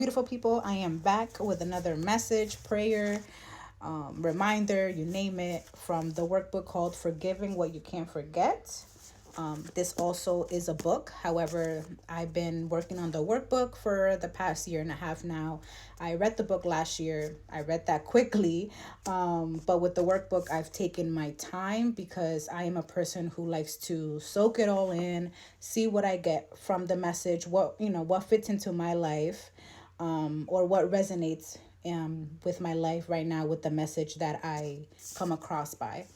Beautiful people, I am back with another message, prayer, reminder, you name it, from the workbook called Forgiving What You Can't Forget. This also is a book. However, I've been working on the workbook for the past year and a half now. I read the book last year. I read that quickly. But with the workbook, I've taken my time because I am a person who likes to soak it all in, see what I get from the message, what fits into my life, or what resonates with my life right now with the message that I come across by.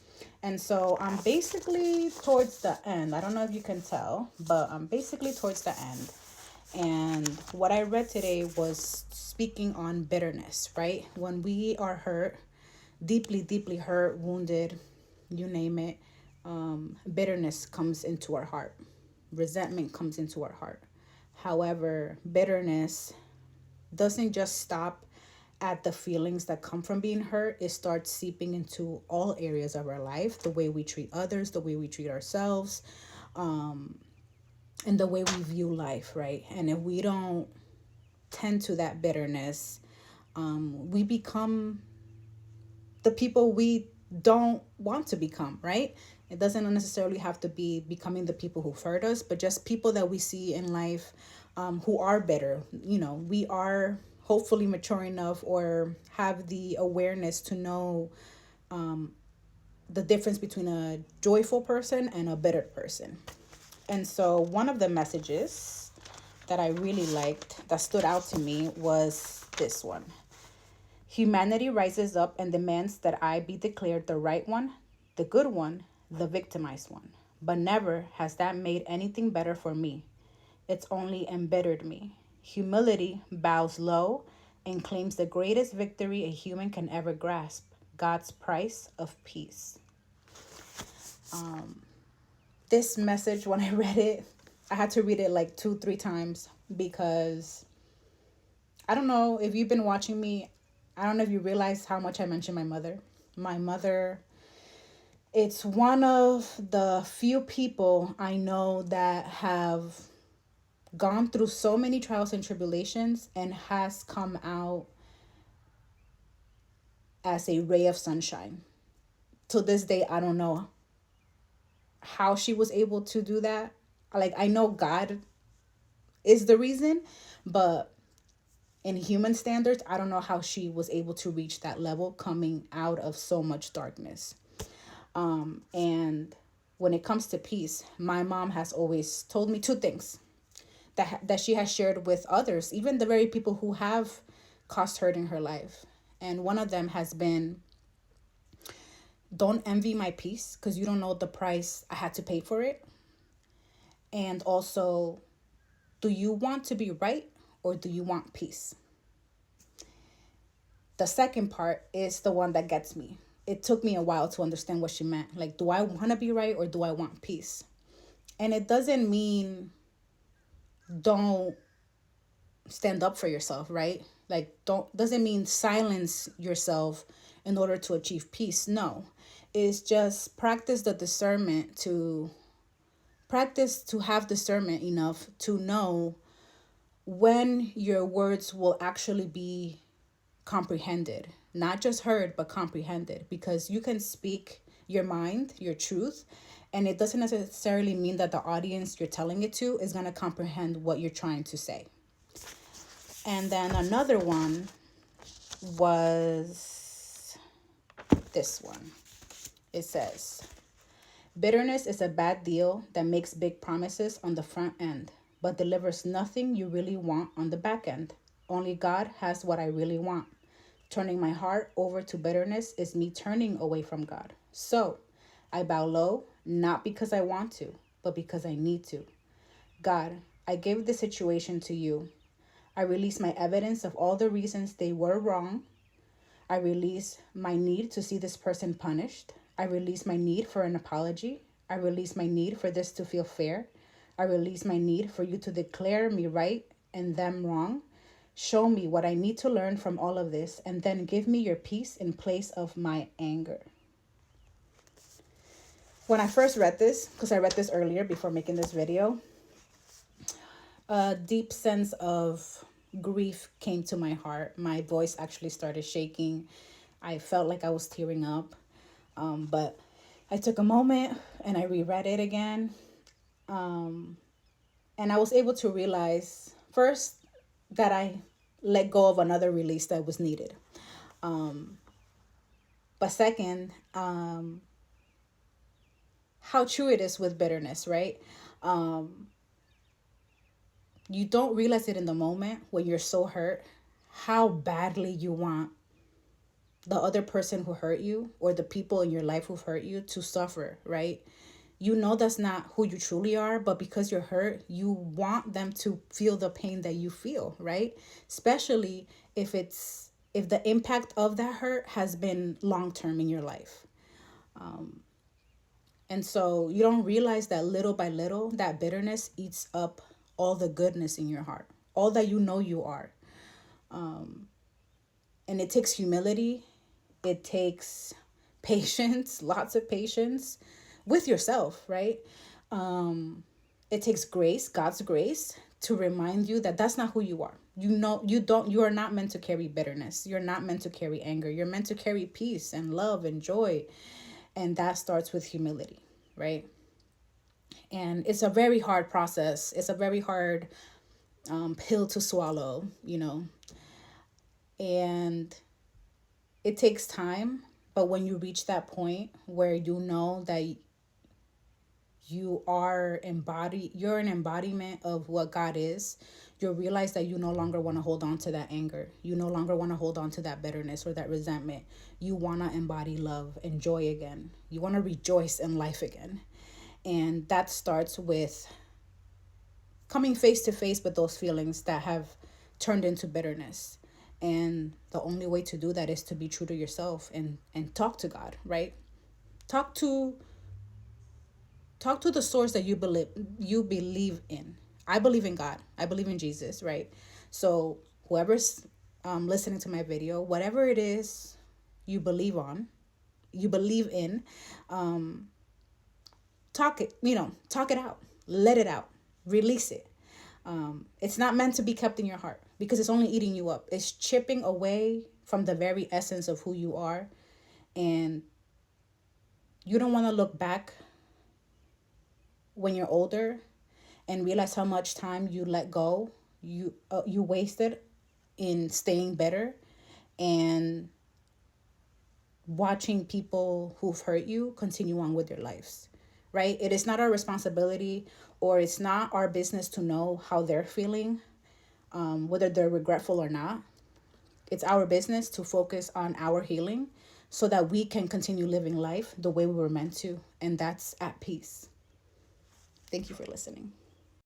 And so I'm basically towards the end. I don't know if you can tell, but I'm basically towards the end. And what I read today was speaking on bitterness, right? When we are hurt, deeply, deeply hurt, wounded, you name it, bitterness comes into our heart, resentment comes into our heart. However, bitterness doesn't just stop at the feelings that come from being hurt. It starts seeping into all areas of our life, the way we treat others, the way we treat ourselves, and the way we view life, right? And if we don't tend to that bitterness, we become the people we don't want to become, right? It doesn't necessarily have to be becoming the people who hurt us, but just people that we see in life, who are better. We are hopefully mature enough or have the awareness to know the difference between a joyful person and a bitter person. And so, one of the messages that I really liked that stood out to me was this one. Humanity rises up and demands that I be declared the right one, the good one, the victimized one. But never has that made anything better for me. It's only embittered me. Humility bows low and claims the greatest victory a human can ever grasp: God's price of peace. This message, when I read it, I had to read it like 2, 3 times because I don't know if you've been watching me. I don't know if you realize how much I mention my mother. My mother, it's one of the few people I know that have gone through so many trials and tribulations and has come out as a ray of sunshine. To this day, I don't know how she was able to do that. Like, I know God is the reason, but in human standards, I don't know how she was able to reach that level coming out of so much darkness. And when it comes to peace, my mom has always told me two things that she has shared with others, even the very people who have caused hurt in her life. And one of them has been, don't envy my peace because you don't know the price I had to pay for it. And also, do you want to be right or do you want peace? The second part is the one that gets me. It took me a while to understand what she meant. Like, do I want to be right or do I want peace? And it doesn't mean don't stand up for yourself, right? Like, don't doesn't mean silence yourself in order to achieve peace. No. It's just practice to have discernment enough to know when your words will actually be comprehended, not just heard, but comprehended, because you can speak your mind, your truth, and it doesn't necessarily mean that the audience you're telling it to is going to comprehend what you're trying to say. And then another one was this one. It says, bitterness is a bad deal that makes big promises on the front end, but delivers nothing you really want on the back end. Only God has what I really want. Turning my heart over to bitterness is me turning away from God. So I bow low, not because I want to, but because I need to. God, I give this situation to you. I release my evidence of all the reasons they were wrong. I release my need to see this person punished. I release my need for an apology. I release my need for this to feel fair. I release my need for you to declare me right and them wrong. Show me what I need to learn from all of this, and then give me your peace in place of my anger. When I first read this, because I read this earlier before making this video, a deep sense of grief came to my heart. My voice actually started shaking. I felt like I was tearing up. But I took a moment and I reread it again. And I was able to realize first that I let go of another release that was needed. But second, how true it is with bitterness, right? You don't realize it in the moment when you're so hurt, how badly you want the other person who hurt you or the people in your life who've hurt you to suffer, right? You know that's not who you truly are, but because you're hurt, you want them to feel the pain that you feel, right? Especially if the impact of that hurt has been long term in your life. And so you don't realize that little by little, that bitterness eats up all the goodness in your heart, all that you know you are. And it takes humility, it takes patience, lots of patience with yourself, right? It takes grace, God's grace, to remind you that that's not who you are. You know, you are not meant to carry bitterness. You're not meant to carry anger. You're meant to carry peace and love and joy. And that starts with humility, right? And it's a very hard process. It's a very hard pill to swallow, and it takes time. But when you reach that point where you know that you're an embodiment of what God is, you'll realize that you no longer want to hold on to that anger. You no longer want to hold on to that bitterness or that resentment. You want to embody love and joy again. You want to rejoice in life again. And that starts with coming face to face with those feelings that have turned into bitterness. And the only way to do that is to be true to yourself and talk to God, right? Talk to the source that you believe in. I believe in God. I believe in Jesus, right? So whoever's listening to my video, whatever it is you believe in, talk it out, let it out, release it. It's not meant to be kept in your heart because it's only eating you up. It's chipping away from the very essence of who you are, and you don't want to look back when you're older and realize how much time you let go, you wasted in staying better and watching people who've hurt you continue on with their lives, right? It is not our responsibility, or it's not our business to know how they're feeling, whether they're regretful or not. It's our business to focus on our healing so that we can continue living life the way we were meant to, and that's at peace. Thank you for listening.